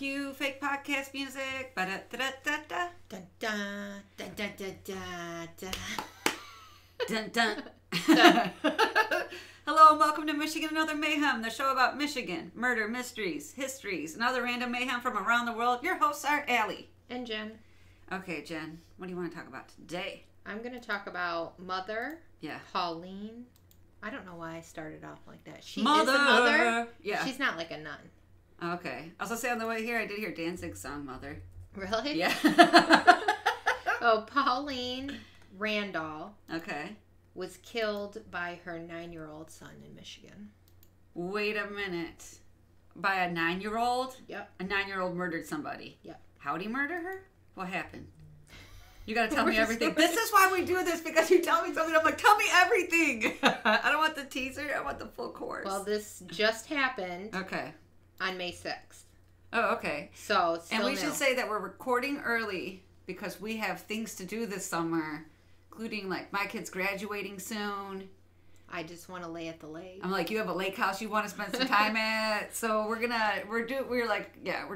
Cue fake podcast music. Ba-da-da-da-da. Dun dun dun dun dun dun Dun dun. dun. Hello and welcome to Michigan and Other Mayhem, the show about Michigan, murder, mysteries, histories, and other random mayhem from around the world. Your hosts are Allie. And Jen. Okay, Jen, what do you want to talk about today? I'm going to talk about Mother. Yeah. Pauline. I don't know why I started off like that. She Mother. is a mother. Yeah. She's not like a nun. Okay. I was going to say on the way here, I did hear Danzig's song, Mother. Really? Yeah. Oh, Pauline Randall Okay. was killed by her 9-year-old son in Michigan. Wait a minute. By a 9-year-old? Yep. A 9-year-old murdered somebody? Yep. How'd he murder her? What happened? You gotta tell We're me just everything. going- This is why we do this, because you tell me something. I'm like, tell me everything. I don't want the teaser. I want the full course. Well, this just happened Okay. on May 6th. Oh, okay. So, it's And still we should new. say that we're recording early because we have things to do this summer, including like my kid's graduating soon. I just want to lay at the lake. I'm like, you have a lake house you want to spend some time at, so we're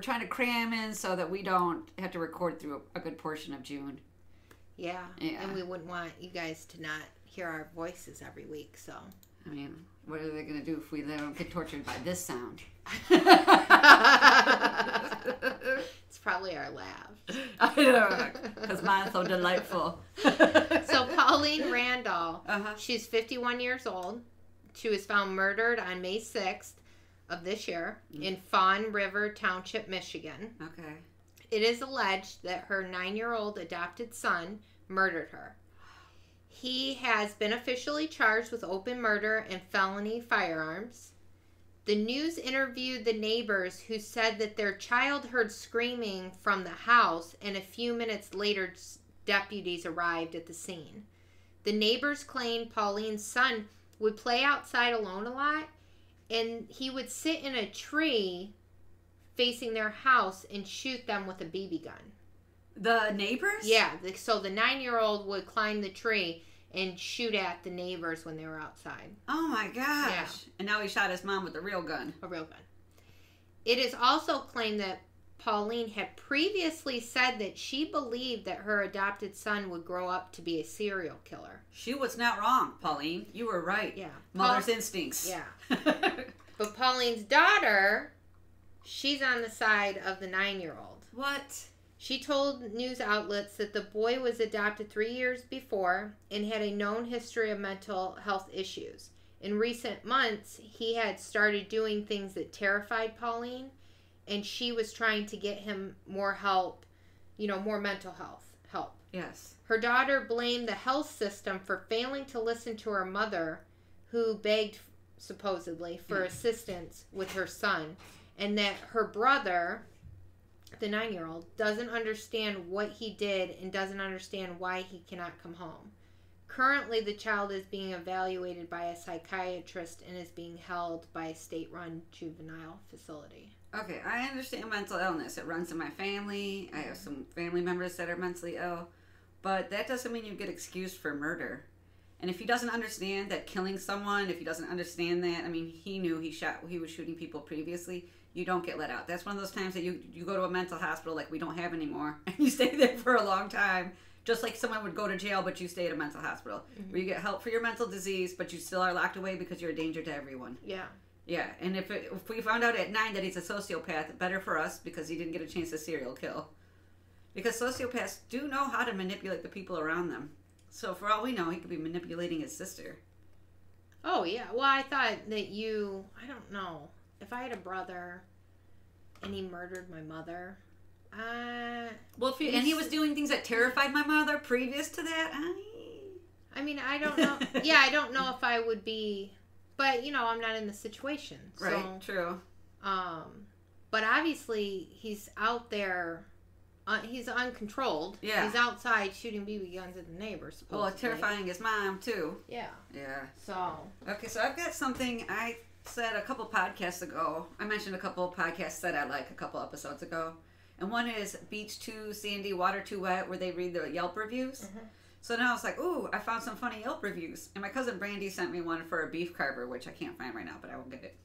trying to cram in so that we don't have to record through a good portion of June. Yeah. Yeah. And we wouldn't want you guys to not hear our voices every week, so. I mean, what are they going to do if we don't get tortured by this sound? It's probably our laughs. I know, because mine's so delightful. So Pauline Randall, Uh-huh. she's 51 years old. She was found murdered on May 6th of this year in Fawn River Township, Michigan. Okay. It is alleged that her 9-year-old adopted son murdered her. He has been officially charged with open murder and felony firearms. The news interviewed the neighbors who said that their child heard screaming from the house, and a few minutes later, deputies arrived at the scene. The neighbors claimed Pauline's son would play outside alone a lot, and he would sit in a tree facing their house and shoot them with a BB gun. The neighbors? Yeah, so the 9-year-old would climb the tree and shoot at the neighbors when they were outside. Oh my gosh. Yeah. And now he shot his mom with a real gun. A real gun. It is also claimed that Pauline had previously said that she believed that her adopted son would grow up to be a serial killer. She was not wrong, Pauline. You were right. Yeah. Mother's instincts. Yeah. But Pauline's daughter, she's on the side of the 9-year-old. What? She told news outlets that the boy was adopted 3 years before and had a known history of mental health issues. In recent months, he had started doing things that terrified Pauline, and she was trying to get him more help, more mental health help. Yes. Her daughter blamed the health system for failing to listen to her mother, who begged, supposedly, for assistance with her son, and that her brother, the 9-year-old, doesn't understand what he did and doesn't understand why he cannot come home. Currently, the child is being evaluated by a psychiatrist and is being held by a state-run juvenile facility. Okay, I understand mental illness. It runs in my family. I have some family members that are mentally ill. But that doesn't mean you get excused for murder. And if he doesn't understand that killing someone, if he doesn't understand that, I mean, he knew he was shooting people previously, you don't get let out. That's one of those times that you go to a mental hospital like we don't have anymore, and you stay there for a long time, just like someone would go to jail, but you stay at a mental hospital, where you get help for your mental disease, but you still are locked away because you're a danger to everyone. Yeah. Yeah, and if we found out at 9 that he's a sociopath, better for us because he didn't get a chance to serial kill. Because sociopaths do know how to manipulate the people around them. So for all we know, he could be manipulating his sister. Oh, yeah. Well, I thought that I don't know. If I had a brother and he murdered my mother, Well, and he was doing things that terrified my mother previous to that. I mean, I don't know. Yeah, I don't know if I would be, but I'm not in the situation. So, Right, true. But obviously he's out there. He's uncontrolled. Yeah. He's outside shooting BB guns at the neighbors. Well, Supposedly. terrifying his mom, too. Yeah. Yeah. So. Okay, so I've got something I said a couple podcasts ago. I mentioned a couple podcasts that I like a couple episodes ago. And one is Beach Too Sandy, Water Too Wet, where they read the Yelp reviews. Mm-hmm. So now I was like, ooh, I found some funny Yelp reviews. And my cousin Brandy sent me one for a beef carver, which I can't find right now, but I will get it.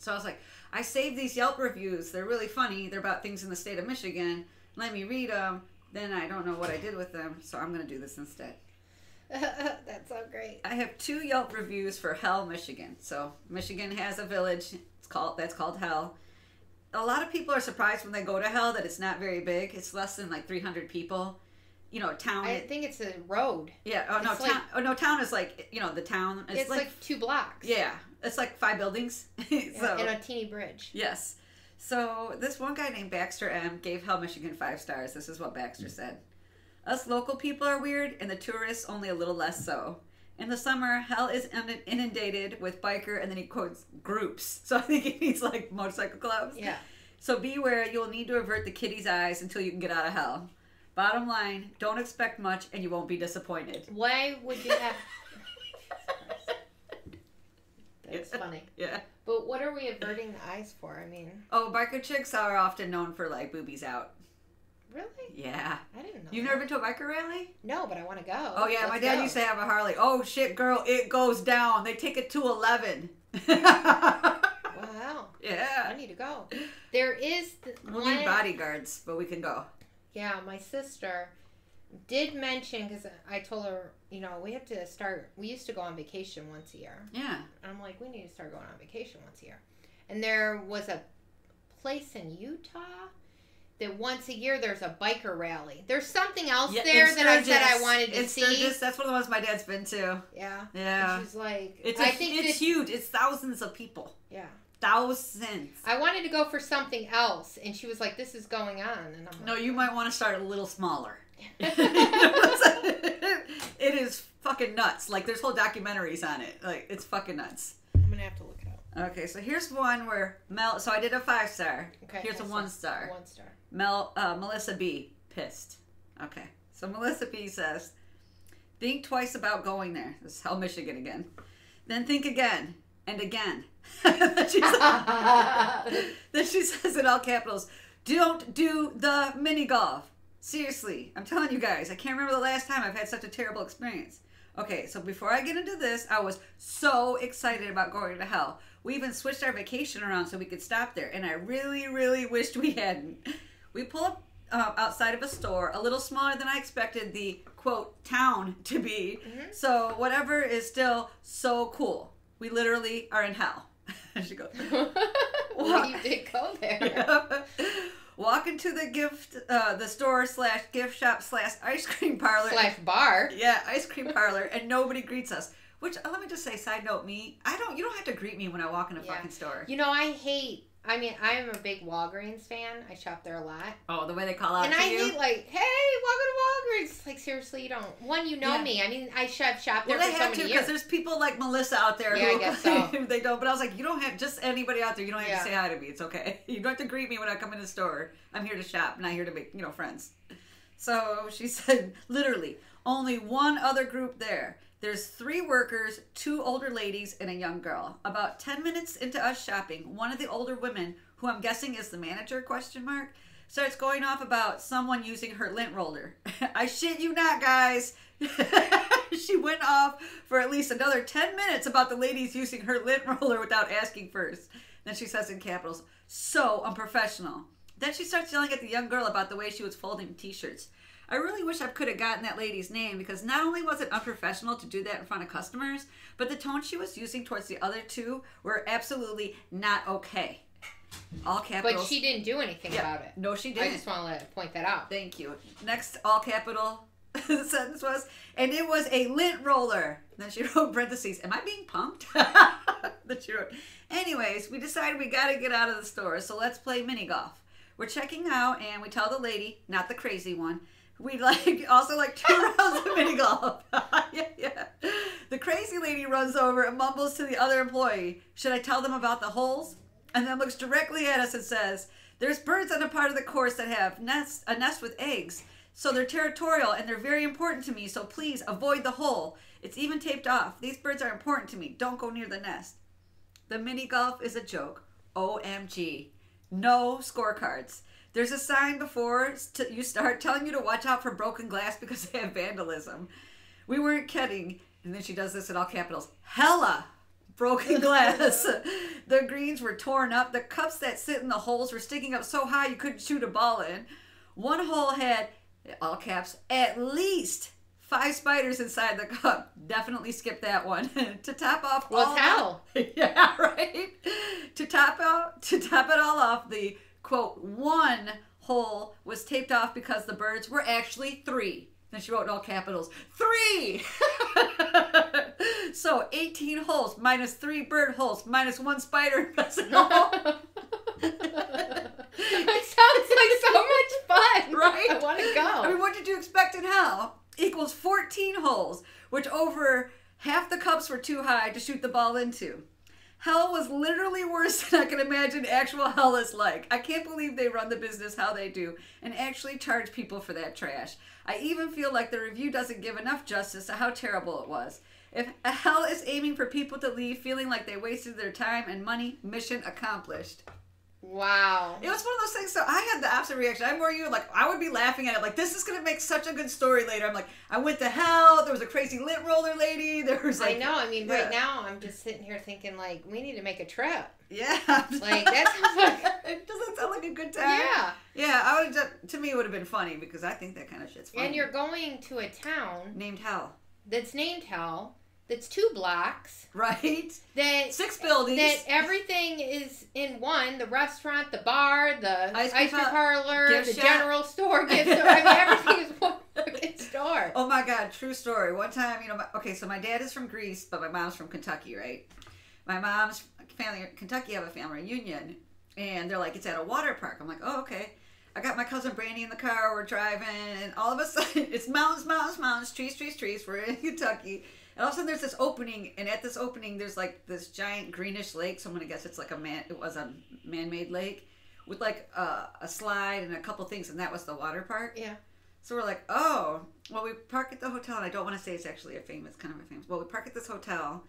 So I was like, I saved these Yelp reviews. They're really funny. They're about things in the state of Michigan. Let me read them. Then I don't know what I did with them, so I'm going to do this instead. That's so great. I have 2 Yelp reviews for Hell, Michigan. So Michigan has a village that's called Hell. A lot of people are surprised when they go to Hell that it's not very big. It's less than like 300 people. You know, town. I think it's a road. Yeah. Oh no, town. Oh no, town is like, you know, the town. It's like 2 blocks. Yeah, it's like 5 buildings. So, and a teeny bridge. Yes. So this one guy named Baxter M gave Hell, Michigan 5 stars. This is what Baxter said. Us local people are weird, and the tourists only a little less so. In the summer, Hell is inundated with biker, and then he quotes groups. So I think he means like motorcycle clubs. Yeah. So beware, you'll need to avert the kitty's eyes until you can get out of Hell. Bottom line, don't expect much, and you won't be disappointed. Why would you have... That's funny. Yeah. But what are we averting the eyes for? I mean... Oh, biker chicks are often known for like boobies out. Really? Yeah. I didn't know. You've never been to a biker rally? No, but I want to go. Oh, yeah. My Let's dad go. used to have a Harley. Oh, shit, girl. It goes down. They take it to 11. Wow. Yeah. I need to go. There is We'll one... need bodyguards, but we can go. Yeah, my sister did mention, because I told her, you know, we have to start... We used to go on vacation once a year. Yeah. And I'm like, we need to start going on vacation once a year. And there was a place in Utah that once a year there's a biker rally. There's something else there that I said I wanted to see. Sturgis. That's one of the ones my dad's been to. Yeah. Yeah. And she's like, It's huge. It's thousands of people. Yeah. Thousands. I wanted to go for something else, and she was like, this is going on. And I'm like, No, you might want to start a little smaller. It is fucking nuts. Like, there's whole documentaries on it. Like, it's fucking nuts. I'm going to have to look it up. Okay, so here's one where so I did a 5-star. Okay. Here's a 1-star. 1-star. Melissa B. Pissed. Okay, so Melissa B. says, think twice about going there. This is Hell, Michigan again. Then think again and again. Then she says in all capitals, don't do the mini golf. Seriously, I'm telling you guys, I can't remember the last time I've had such a terrible experience. Okay, so before I get into this, I was so excited about going to Hell. We even switched our vacation around so we could stop there, and I really, really wished we hadn't. We pull up outside of a store, a little smaller than I expected the, quote, town to be. Mm-hmm. So whatever is still so cool. We literally are in Hell. She goes, Well, you did go there. Walk into the store / gift shop / ice cream parlor / bar. Yeah, ice cream parlor, and nobody greets us. Which, let me just say, side note, you don't have to greet me when I walk in a fucking store. You know, I am a big Walgreens fan. I shop there a lot. Oh, the way they call out and to you? And I hate, like, hey, welcome to Walgreens. Like, seriously, you don't. One, you know me. I mean, I shopped there for so many years. Well, they have to, because there's people like Melissa out there who I guess so. They don't. But I was like, you don't have, just anybody out there, you don't have to say hi to me. It's okay. You don't have to greet me when I come in the store. I'm here to shop, not here to make, friends. So she said, literally, only one other group there. There's 3 workers, 2 older ladies, and a young girl. About 10 minutes into us shopping, one of the older women, who I'm guessing is the manager, starts going off about someone using her lint roller. I shit you not, guys. She went off for at least another 10 minutes about the ladies using her lint roller without asking first. Then she says in capitals, so unprofessional. Then she starts yelling at the young girl about the way she was folding t-shirts. I really wish I could have gotten that lady's name, because not only was it unprofessional to do that in front of customers, but the tone she was using towards the other 2 were absolutely not okay. All capitals. But she didn't do anything about it. No, she didn't. I just want to point that out. Thank you. Next, all capital sentence was, and it was a lint roller. Then she wrote in parentheses, am I being punked? Then she wrote, anyways, we decided we got to get out of the store, so let's play mini golf. We're checking out, and we tell the lady, not the crazy one, we'd also like 2 rounds of mini golf. Yeah. The crazy lady runs over and mumbles to the other employee, should I tell them about the holes? And then looks directly at us and says, there's birds on a part of the course that have a nest with eggs. So they're territorial and they're very important to me. So please avoid the hole. It's even taped off. These birds are important to me. Don't go near the nest. The mini golf is a joke. OMG. No scorecards. There's a sign before you start telling you to watch out for broken glass because they have vandalism. We weren't kidding. And then she does this in all capitals. Hella broken glass. The greens were torn up. The cups that sit in the holes were sticking up so high you couldn't shoot a ball in. One hole had, all caps, at least 5 spiders inside the cup. Definitely skip that one. To top off Well, hell. Yeah, right. To top it all off, the quote one hole was taped off because the birds were actually 3. Then she wrote in all capitals, 3! So 18 holes minus 3 bird holes minus 1 spider infested hole. It sounds like so much fun. Right? I want to go. I mean, what did you expect in hell? Equals 14 holes, which over half the cups were too high to shoot the ball into. Hell was literally worse than I can imagine actual hell is like. I can't believe they run the business how they do and actually charge people for that trash. I even feel like the review doesn't give enough justice to how terrible it was. If hell is aiming for people to leave feeling like they wasted their time and money, mission accomplished. Wow. It was one of those things, so I had the opposite reaction. I'm more you, like, I would be laughing at it, like, this is going to make such a good story later. I'm like, I went to hell, there was a crazy lint roller lady, there was like... I know, I mean, right now, I'm just sitting here thinking, like, we need to make a trip. Yeah. Like, that sounds like... Doesn't that sound like a good time? Yeah. Yeah, I would have, to me, it would have been funny, because I think that kind of shit's funny. And you're going to a town... Named Hell. That's named Hell. That's 2 blocks. Right? That 6 buildings. That everything is in one. The restaurant, the bar, the ice cream parlor, the shop. General store, gift store. I mean, everything is one fucking store. Oh my God, true story. One time, so my dad is from Greece, but my mom's from Kentucky, right? My mom's family, Kentucky, have a family reunion, and they're like, it's at a water park. I'm like, oh, okay. I got my cousin Brandy in the car, we're driving, and all of a sudden, it's mountains, mountains, mountains, trees, trees, trees. We're in Kentucky. And all of a sudden there's this opening, and at this opening there's like this giant greenish lake. So I'm gonna guess it's like it was a man-made lake with like a slide and a couple things, and that was the water park. Yeah. So we're like, oh, well, we park at the hotel, and I don't want to say it's actually kind of a famous. Well, we park at this hotel,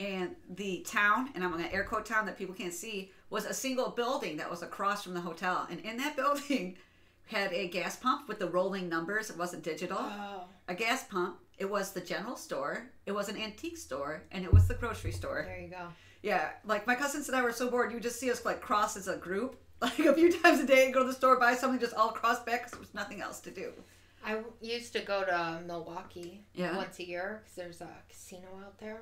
and the town, and I'm gonna air quote town that people can't see, was a single building that was across from the hotel, and in that building had a gas pump with the rolling numbers. It wasn't digital. Oh. A gas pump. It was the general store, it was an antique store, and it was the grocery store. There you go. Yeah, like my cousins and I were so bored, you would just see us like cross as a group, like a few times a day and go to the store, buy something, just all cross back because there was nothing else to do. I used to go to Milwaukee once a year because there's a casino out there.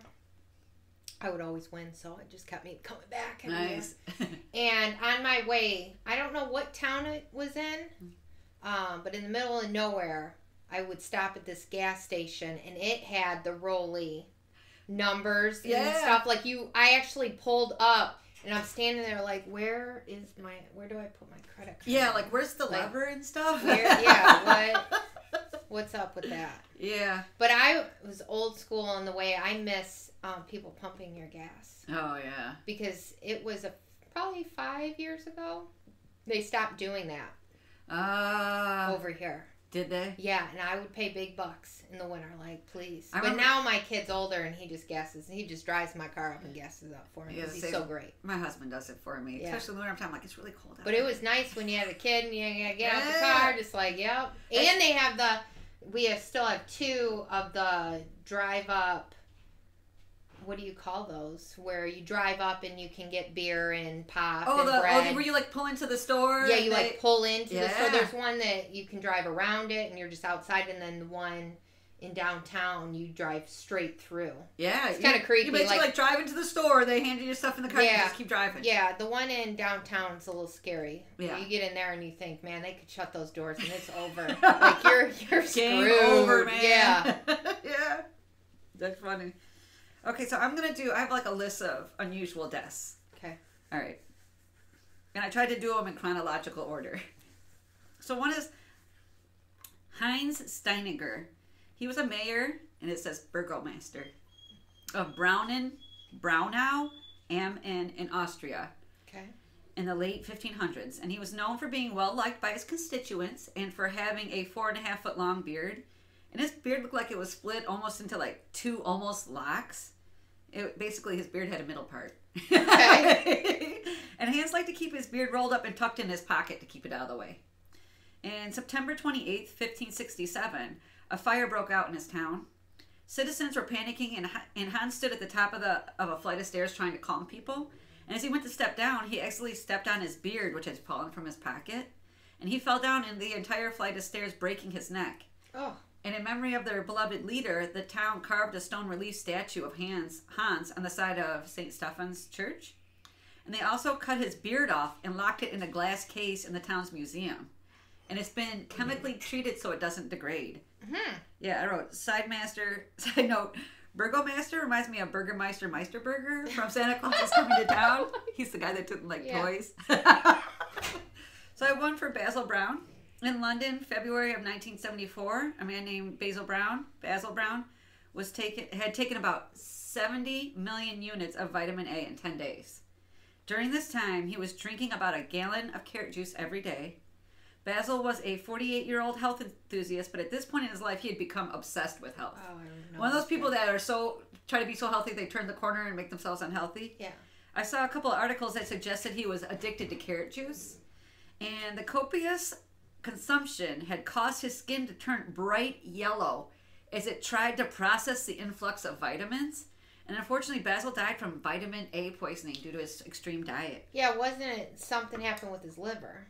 I would always win, so it just kept me coming back. Nice. And on my way, I don't know what town it was in, but in the middle of nowhere, I would stop at this gas station, and it had the rolly numbers and stuff. Like I actually pulled up, and I'm standing there like, where do I put my credit card? Yeah, like where's the lever and stuff? What's up with that? Yeah. But I was old school in the way I miss people pumping your gas. Oh, yeah. Because it was probably 5 years ago, they stopped doing that over here. Did they? Yeah, and I would pay big bucks in the winter, like, please. But now my kid's older, and he just drives my car up and gasses up for me because he's so great. My husband does it for me, especially in the winter time. Like, it's really cold out. But it was nice when you had a kid and you gotta get out the car, just like, yep. And they have still have 2 of the drive up. What do you call those? Where you drive up and you can get beer and pop and bread. Where you like pull into the store? Yeah, you like pull into the store. There's one that you can drive around it and you're just outside, and then the one in downtown you drive straight through. Yeah. It's kind of creepy. You basically like drive into the store, they hand you your stuff in the car, and you just keep driving. Yeah, the one in downtown's a little scary. Yeah. You get in there and you think, man, they could shut those doors and it's over. Like you're Game screwed. over, man. Yeah. Yeah. That's funny. Okay, so I have like a list of unusual deaths. Okay. All right. And I tried to do them in chronological order. So one is Heinz Steininger. He was a mayor, and it says burgomaster, of Braunau am in Austria. Okay. In the late 1500s. And he was known for being well liked by his constituents and for having a 4.5 foot long beard. And his beard looked like it was split almost into like 2 almost locks. Basically, his beard had a middle part. Okay. And Hans liked to keep his beard rolled up and tucked in his pocket to keep it out of the way. And September 28th, 1567, a fire broke out in his town. Citizens were panicking, and Hans stood at the top of a flight of stairs trying to calm people. And as he went to step down, he accidentally stepped on his beard, which had fallen from his pocket. And he fell down in the entire flight of stairs, breaking his neck. Oh. And in memory of their beloved leader, the town carved a stone relief statue of Hans on the side of St. Stephen's Church. And they also cut his beard off and locked it in a glass case in the town's museum. And it's been chemically treated so it doesn't degrade. Mm-hmm. Yeah, I wrote, side note, Burgomaster reminds me of Burgermeister Meisterburger from Santa Claus is Coming to Town. He's the guy that took, toys. So I have one for Basil Brown. In London, February of 1974, a man named Basil Brown, had taken about 70 million units of vitamin A in 10 days. During this time, he was drinking about a gallon of carrot juice every day. Basil was a 48-year-old health enthusiast, but at this point in his life, he had become obsessed with health. Oh, I don't know. One of those people that are try to be so healthy, they turn the corner and make themselves unhealthy. Yeah. I saw a couple of articles that suggested he was addicted to carrot juice, and the copious consumption had caused his skin to turn bright yellow as it tried to process the influx of vitamins. And unfortunately, Basil died from vitamin A poisoning due to his extreme diet. Yeah, wasn't it something happened with his liver?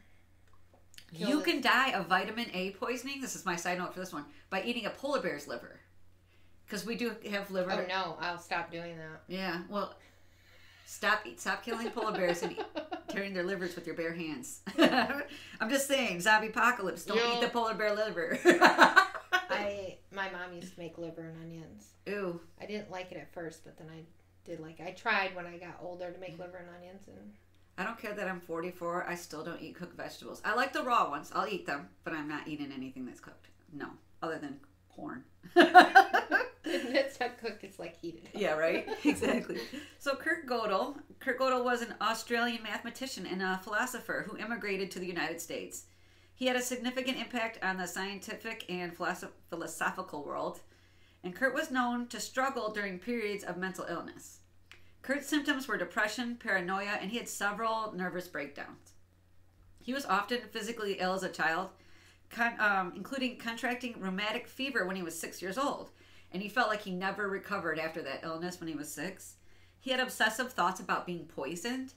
You can die of vitamin A poisoning, this is my side note for this one, by eating a polar bear's liver. Because we do have liver. Oh, no, I'll stop doing that. Yeah, well, stop killing polar bears and tearing their livers with your bare hands. I'm just saying, zombie apocalypse, don't eat the polar bear liver. My mom used to make liver and onions. Ooh. I didn't like it at first, but then I tried when I got older to make liver and onions. And I don't care that I'm 44. I still don't eat cooked vegetables. I like the raw ones. I'll eat them, but I'm not eating anything that's cooked. No, other than corn. It's not cooked. It's like heated. Yeah, right? Exactly. So Kurt Gödel was an Australian mathematician and a philosopher who immigrated to the United States. He had a significant impact on the scientific and philosophical world, and Kurt was known to struggle during periods of mental illness. Kurt's symptoms were depression, paranoia, and he had several nervous breakdowns. He was often physically ill as a child, including contracting rheumatic fever when he was 6 years old, and he felt like he never recovered after that illness when he was 6. He had obsessive thoughts about being poisoned,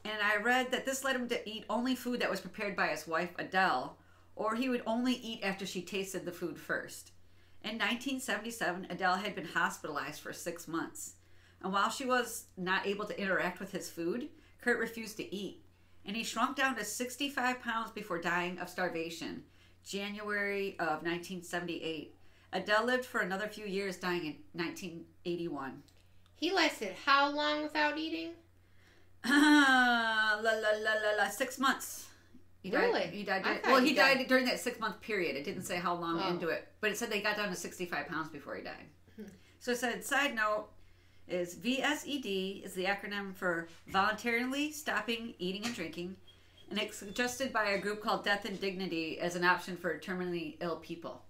and I read that this led him to eat only food that was prepared by his wife, Adele, or he would only eat after she tasted the food first. In 1977, Adele had been hospitalized for 6 months. And while she was not able to interact with his food, Kurt refused to eat. And he shrunk down to 65 pounds before dying of starvation, January of 1978. Adele lived for another few years, dying in 1981. He lasted how long without eating? 6 months. Really? He died during that 6-month period. It didn't say how long into it, but it said they got down to 65 pounds before he died. So it said, side note, is VSED is the acronym for Voluntarily Stopping Eating and Drinking, and it's suggested by a group called Death and Dignity as an option for terminally ill people.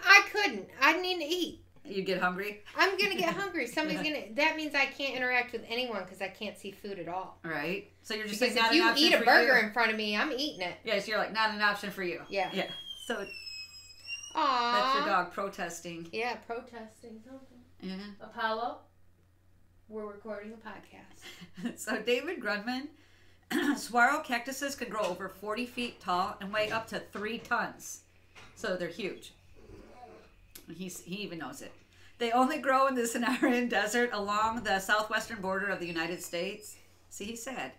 I couldn't. I need to eat. You get hungry? I'm going to get hungry. That means I can't interact with anyone because I can't see food at all. Right. So you're just because like, not if an option you eat a for burger you. in front of me, I'm eating it. Yeah, so you're like, not an option for you. Yeah. Yeah. So aww. That's your dog protesting. Yeah, protesting something. Yeah. Apollo, we're recording a podcast. So David Grundman, saguaro cactuses can grow over 40 feet tall and weigh up to 3 tons. So they're huge. He even knows it. They only grow in the Sonoran Desert along the southwestern border of the United States. See, he's sad.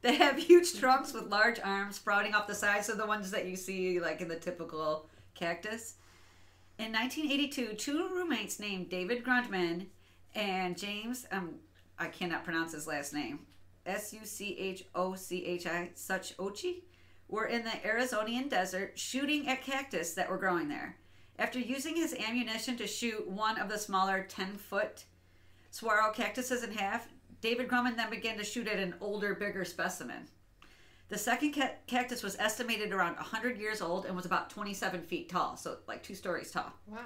They have huge trunks with large arms sprouting off the sides of the ones that you see like in the typical cactus. In 1982, 2 roommates named David Grundman and James, I cannot pronounce his last name, Suchochi, Suchochi, were in the Arizonian desert shooting at cactus that were growing there. After using his ammunition to shoot one of the smaller 10-foot saguaro cactuses in half, David Grundman then began to shoot at an older, bigger specimen. The second cactus was estimated around 100 years old and was about 27 feet tall, so like 2 stories tall. Wow.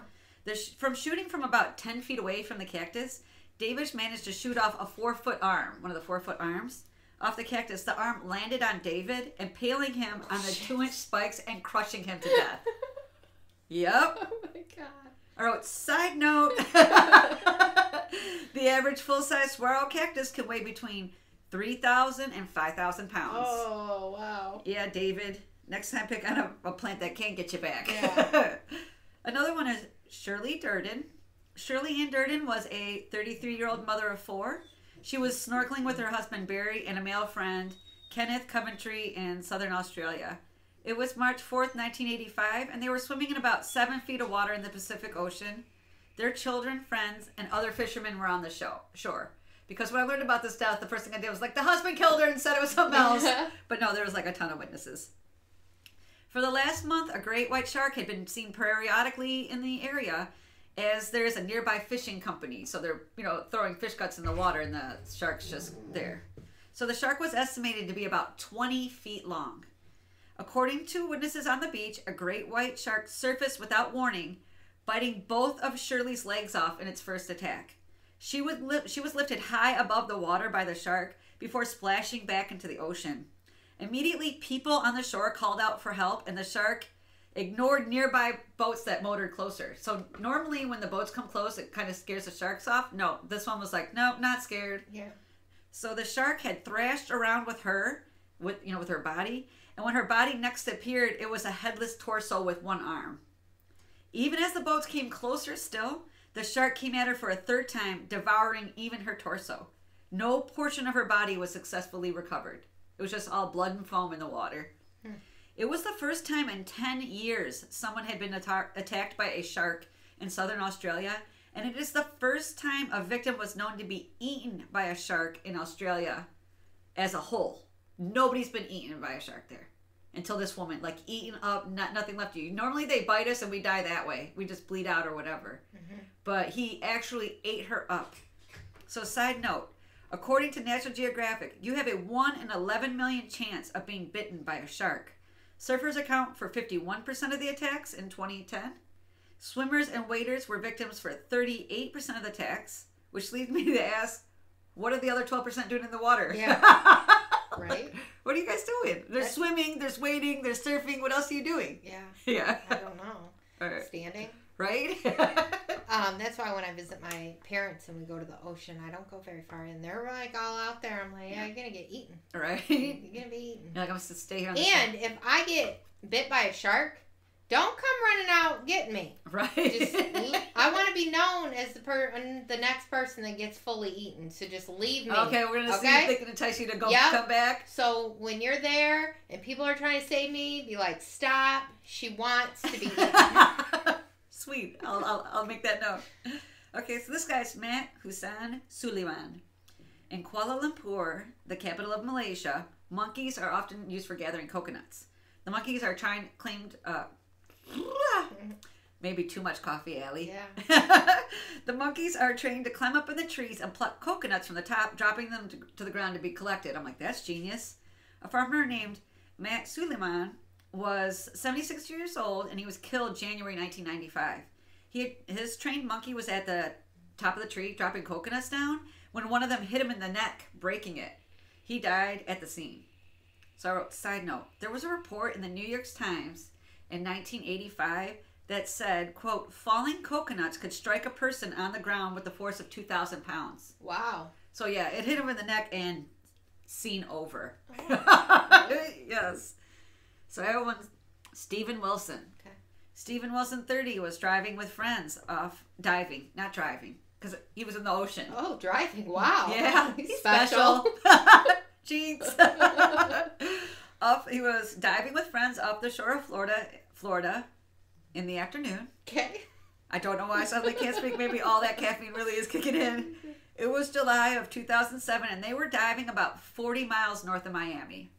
From shooting from about 10 feet away from the cactus, David managed to shoot off a 4-foot arm, one of the 4-foot arms, off the cactus. The arm landed on David, impaling him on the 2-inch spikes and crushing him to death. Yep. Oh my God. I wrote, side note, the average full-size saguaro cactus can weigh between 3,000 and 5,000 pounds. Oh, wow. Yeah, David. Next time, pick on a plant that can't get you back. Yeah. Another one is Shirley Durden. Shirley Ann Durden was a 33-year-old mother of 4. She was snorkeling with her husband Barry and a male friend, Kenneth Coventry, in southern Australia. It was March 4th, 1985, and they were swimming in about 7 feet of water in the Pacific Ocean. Their children, friends, and other fishermen were on the shore. Because when I learned about this death, the first thing I did was like, the husband killed her and said it was something else. But no, there was like a ton of witnesses. For the last month, a great white shark had been seen periodically in the area, as there's a nearby fishing company. So they're, throwing fish guts in the water and the shark's just there. So the shark was estimated to be about 20 feet long. According to witnesses on the beach, a great white shark surfaced without warning, biting both of Shirley's legs off in its first attack. She was lifted high above the water by the shark before splashing back into the ocean. Immediately, people on the shore called out for help, and the shark ignored nearby boats that motored closer. So normally when the boats come close, it kind of scares the sharks off. No, this one was like, no, not scared. Yeah. So the shark had thrashed around with her, with her body, and when her body next appeared, it was a headless torso with one arm. Even as the boats came closer still, the shark came at her for a third time, devouring even her torso. No portion of her body was successfully recovered. It was just all blood and foam in the water. It was the first time in 10 years someone had been attacked by a shark in southern Australia, and it is the first time a victim was known to be eaten by a shark in Australia as a whole. Nobody's been eaten by a shark there until this woman, like eaten up, nothing left of you. Normally they bite us and we die that way. We just bleed out or whatever. Mm-hmm. But he actually ate her up. So side note, according to National Geographic, you have a 1 in 11 million chance of being bitten by a shark. Surfers account for 51% of the attacks in 2010. Swimmers and waders were victims for 38% of the attacks, which leads me to ask, what are the other 12% doing in the water? Yeah. Right? What are you guys doing? There's swimming, there's wading, there's surfing. What else are you doing? Yeah. Yeah. I don't know. Right. Standing. Right? That's why when I visit my parents and we go to the ocean, I don't go very far in. They're like all out there. I'm like, yeah, you're going to get eaten. Right? You're going to be eaten. You're like, I'm going to stay here on the And if I get bit by a shark, don't come running out getting me. Right. I want to be known as the next person that gets fully eaten. So just leave me. Okay, we're going to see if they can entice you to come back. So when you're there and people are trying to save me, be like, stop. She wants to be eaten. Sweet. I'll make that note. Okay, so this guy's Mat Hussein Sulaiman. In Kuala Lumpur, the capital of Malaysia, monkeys are often used for gathering coconuts. The monkeys are claimed... maybe too much coffee, Allie. Yeah. The monkeys are trained to climb up in the trees and pluck coconuts from the top, dropping them to the ground to be collected. I'm like, that's genius. A farmer named Mat Sulaiman was 76 years old, and he was killed January 1995. His trained monkey was at the top of the tree dropping coconuts down when one of them hit him in the neck, breaking it. He died at the scene. So, side note, there was a report in the New York Times in 1985 that said, quote, falling coconuts could strike a person on the ground with the force of 2,000 pounds. Wow. So yeah, it hit him in the neck and scene over. Oh. Yes. So everyone's Stephen Wilson. Okay. Stephen Wilson, 30, was driving with friends off diving, not driving, because he was in the ocean. Oh, driving. Wow. Yeah. He's special. Jinx. He was diving with friends off the shore of Florida in the afternoon. Okay. I don't know why I suddenly can't speak. Maybe all that caffeine really is kicking in. It was July of 2007, and they were diving about 40 miles north of Miami.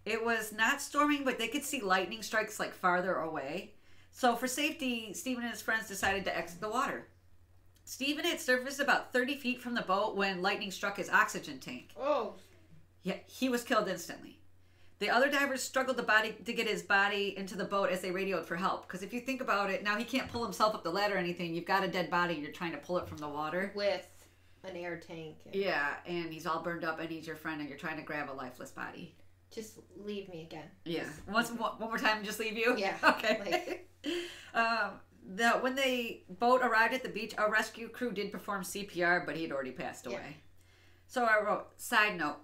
It was not storming, but they could see lightning strikes like farther away. So for safety, Stephen and his friends decided to exit the water. Stephen had surfaced about 30 feet from the boat when lightning struck his oxygen tank. Oh. Yeah, he was killed instantly. The other divers struggled to get his body into the boat as they radioed for help. Because if you think about it, now he can't pull himself up the ladder or anything. You've got a dead body and you're trying to pull it from the water. With an air tank. Yeah, and he's all burned up and he's your friend and you're trying to grab a lifeless body. Just leave me again. Yeah. One more time, just leave you? Yeah. Okay. when the boat arrived at the beach, a rescue crew did perform CPR, but he'd already passed away. Yeah. So I wrote, side note,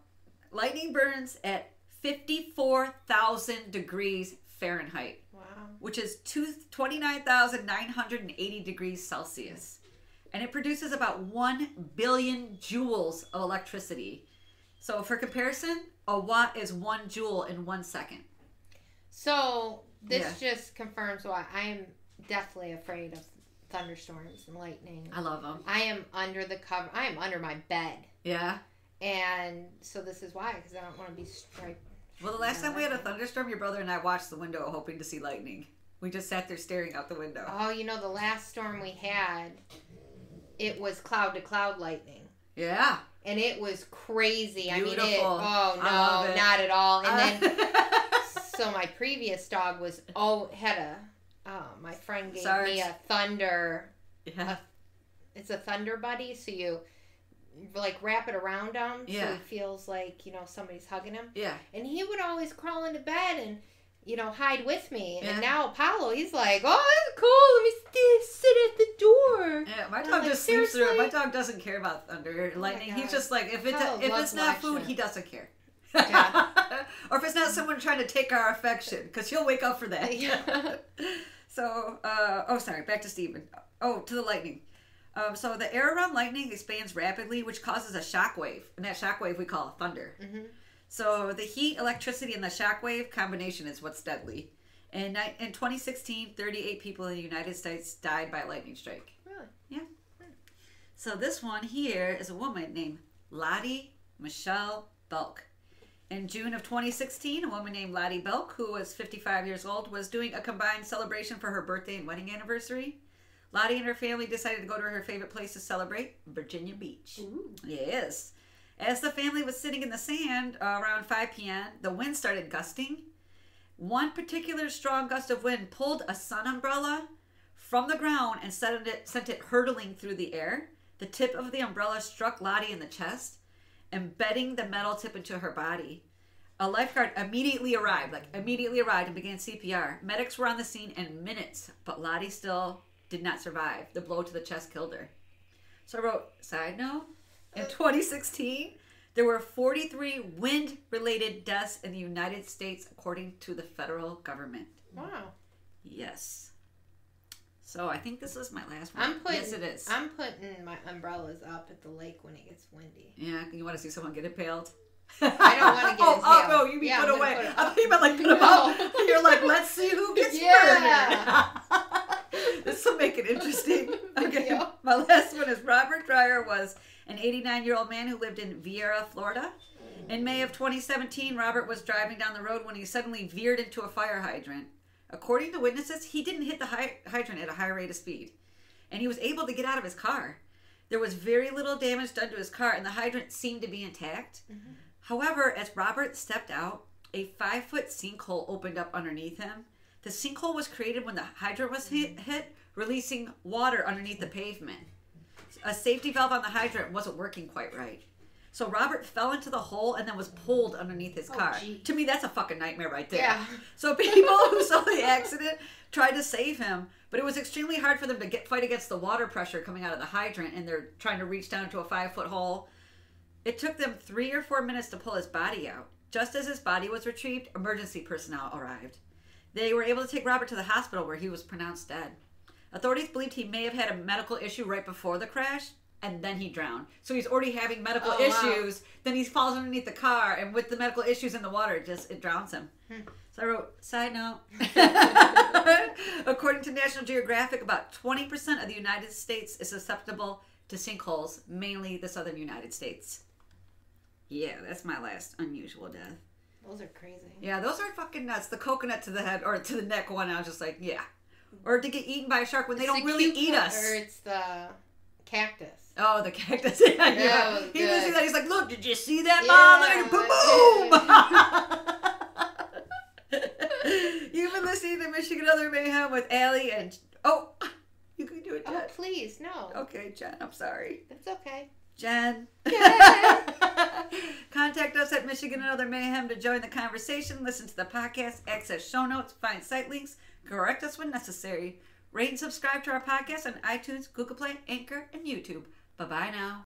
lightning burns at 54,000 degrees Fahrenheit, Wow. which is 29,980 degrees Celsius. And it produces about 1 billion joules of electricity. So for comparison, a watt is 1 joule in 1 second. So this just confirms why I am deathly afraid of thunderstorms and lightning. I love them. I am under the cover. I am under my bed. Yeah. And so this is why, because I don't want to be striped. Well, the last time we had a thunderstorm, your brother and I watched the window hoping to see lightning. We just sat there staring out the window. Oh, the last storm we had, it was cloud to cloud lightning. Yeah. And it was crazy. Beautiful. I mean, not at all. And then, so my previous dog my friend gave me a thunder. Yeah. It's a thunder buddy, so you like wrap it around him so he feels like, somebody's hugging him. Yeah. And he would always crawl into bed and, hide with me. Yeah. And now Apollo, he's like, oh, that's cool. Let me sit at the door. Yeah, my dog just sleeps through it. My dog doesn't care about thunder, lightning. He's just like, if it's not food, he doesn't care. Yeah. Or if it's not someone trying to take our affection, because he'll wake up for that. Yeah. So, back to Stephen. Oh, to the lightning. So the air around lightning expands rapidly, which causes a shock wave. And that shock wave we call thunder. Mm-hmm. So the heat, electricity, and the shock wave combination is what's deadly. And in 2016, 38 people in the United States died by a lightning strike. Really? Yeah. So this one here is a woman named Lottie Michelle Belk. In June of 2016, a woman named Lottie Belk, who was 55 years old, was doing a combined celebration for her birthday and wedding anniversary. Lottie and her family decided to go to her favorite place to celebrate, Virginia Beach. Ooh. Yes. As the family was sitting in the sand around 5 p.m., the wind started gusting. One particular strong gust of wind pulled a sun umbrella from the ground and sent it hurtling through the air. The tip of the umbrella struck Lottie in the chest, embedding the metal tip into her body. A lifeguard immediately arrived and began CPR. Medics were on the scene in minutes, but Lottie still did not survive. The blow to the chest killed her. So I wrote, side note, in 2016, there were 43 wind-related deaths in the United States, according to the federal government. Wow. Yes. So I think this is my last one. Yes, it is. I'm putting my umbrellas up at the lake when it gets windy. Yeah, you want to see someone get impaled? I don't want to get impaled. Oh, no, you mean put away. I thought you meant like put them up. You're like, let's see who gets murdered. This will make it interesting. Okay, Yeah. My last one is Robert Dreyer was an 89-year-old man who lived in Vieira, Florida. In May of 2017, Robert was driving down the road when he suddenly veered into a fire hydrant. According to witnesses, he didn't hit the hydrant at a high rate of speed, and he was able to get out of his car. There was very little damage done to his car, and the hydrant seemed to be intact. Mm-hmm. However, as Robert stepped out, a 5-foot sinkhole opened up underneath him. The sinkhole was created when the hydrant was hit, releasing water underneath the pavement. A safety valve on the hydrant wasn't working quite right. So Robert fell into the hole and then was pulled underneath his car. Geez. To me, that's a fucking nightmare right there. Yeah. So people who saw the accident tried to save him, but it was extremely hard for them to fight against the water pressure coming out of the hydrant, and they're trying to reach down to a 5-foot hole. It took them 3 or 4 minutes to pull his body out. Just as his body was retrieved, emergency personnel arrived. They were able to take Robert to the hospital where he was pronounced dead. Authorities believed he may have had a medical issue right before the crash, and then he drowned. So he's already having medical issues. Wow. Then he falls underneath the car, and with the medical issues in the water, it drowns him. So I wrote, side note. According to National Geographic, about 20% of the United States is susceptible to sinkholes, mainly the southern United States. Yeah, that's my last unusual death. Those are crazy. Yeah, those are fucking nuts. The coconut to the head or to the neck one, I was just like, yeah. Or to get eaten by a shark when they don't really eat us. Or it's the cactus. Oh, the cactus. Yeah. He didn't see that. He's like, look, did you see that, Mom? Boom! You've been listening to Michigan Other Mayhem with Allie and... Oh, you can do it, Jen. Oh, please, no. Okay, Jen, I'm sorry. That's okay. Jen. Contact us at Michigan and Other Mayhem to join the conversation, listen to the podcast, access show notes, find site links, correct us when necessary. Rate and subscribe to our podcast on iTunes, Google Play, Anchor, and YouTube. Bye-bye now.